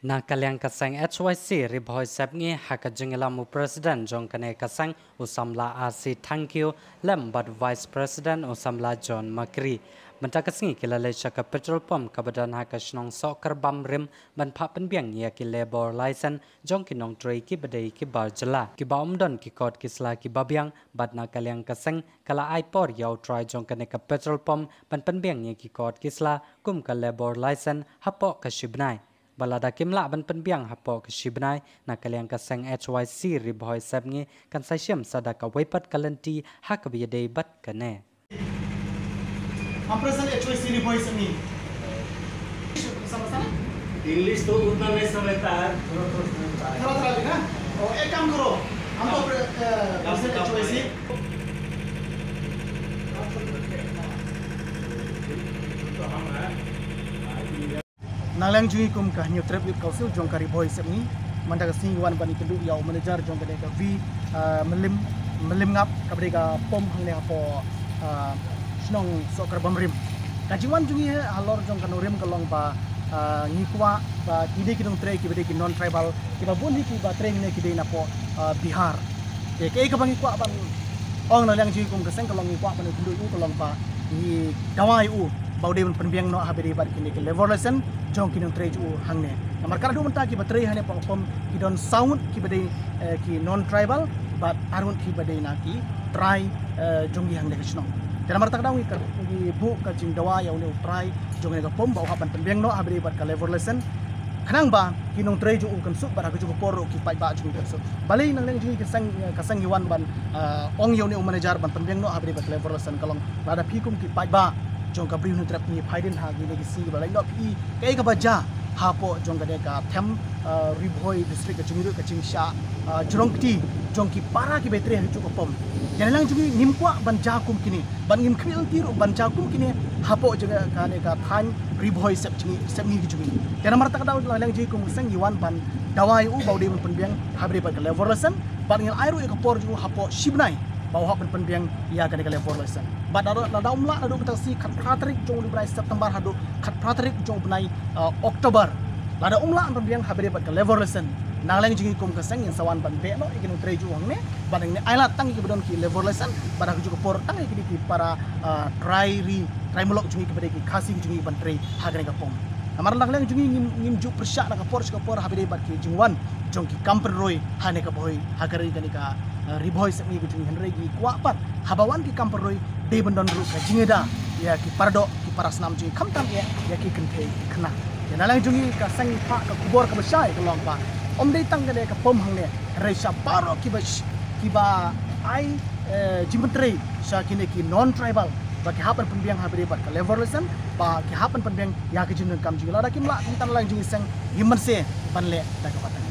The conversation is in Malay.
Na kalyang kasang HYC riboy sabngi haka jingelamu President John Kane kasang usamla asi thank you lembat Vice President usamla John Makri. Benta kasingi kilale shaka petrol pump kabadan haka shnong sokar bam rim ban pha penbiang ya ki labor license jong kinong trei ki badai ki bar jala ki ba umdon ki kot ki sla ki babyang bad na kalyang kasang kala aipor yaw try jong kane ka petrol pump ban penbiang ya ki kot ki sla kum ka labor license hapo ka shibnai. Balada kimla ban penbiang hapo ke shibnai na kalyang kasang HYC riboy sabngi kan sasyam sadaka wepat kalenti hakabiyade bat kane. Present HYC riboy sabngi. Sama-sama? English तो उतना नहीं समझता है थोड़ा भी ना और एक काम करो हम तो present HYC Nalang jui kum kah new trip with council jong kari boy sepni mandaga singwan bani kedu yaw manager jong kade ka vi melim ngap kabri ka pom hangne apo snong sokar bamrim kajiwan jungi halor jong kanorim kalong ba ngikwa ba kide kidong tre kibede ki non tribal kiba boni ki ba tre ne kide na po Bihar ke ka bangi kwa ban ong nalang jui kum kaseng kalong ngikwa bani kedu u kalong ba ni dawai u baude penbiang no haberi bar kini ke level lesson jong kinong treju hangne namar kala du menta ki bateri hane pom ki don sound ki bade ki non tribal but arun ki bade na ki try jong gi hangne kisno dan namar tak dawi ka ki bu ka jing dawa ya une try jong ga pom bau haban penbiang no haberi bar ka level lesson kanang ba kinong treju kan su bara ku por ki pai ba jong so balai nang nang jing kasang yiwan ban ong ya une manager ban penbiang no haberi bar level lesson kalong rada pikum ki pai ba jong kabri nu trap ni phaiden ha gi legi si ba lai no pi kai ka baja ha po jong gade ka them ribhoi district ka chungiru ka chingsha jrongti jong ki para ki betre ha chu ko pom jalang jungi nimkwa ban ja kum kini ban ngim khil ti ro ban ja kum kini ha po jong ka ne ka than ribhoi sep ngi ki jungi jana mar tak daw lang ji kum sang yiwan ban dawai u baude mun penbiang habri pa ka leverlasan ban ngil airu ka por ju ha po shibnai bawa penbiang ia kan kalian forlesan. Bada ada umla ada kita si kat pratrik jong di bulan September hadu kat pratrik jong bulan Oktober. Ada umla penbiang haberi bat kalian forlesan. Nang jingi kum kaseng yang sawan ban be no ikin treju wang ne badang ne ailat tang ki bedon ki leverlesan pada juga por tang ki para try mulok jingi kepada ki kasih jingi ban tre hagane ka pom. Namar lang jingi ngim ju persyak nak por haberi bat ki jingwan jong ki kamper roy hane ka boy hagari kan ka riboy semi ku jungi henregi kuapat habawan ki kamperoi de bendon ru ka jingeda ya ki pardo ki parasnam jungi khamtam ya ki kente khna ya nalang jungi ka sang pa ka kubor ka besai ka long pa om dei tang ka pom hangne reisa paro ki ba ai jimentre sa kine ki non tribal ba ki hapan penbiang habere bat ka leverlesan ba ki hapan penbiang ya ki jungi kam jungi lada kim la tan lang jungi sang yimense panle da ka patan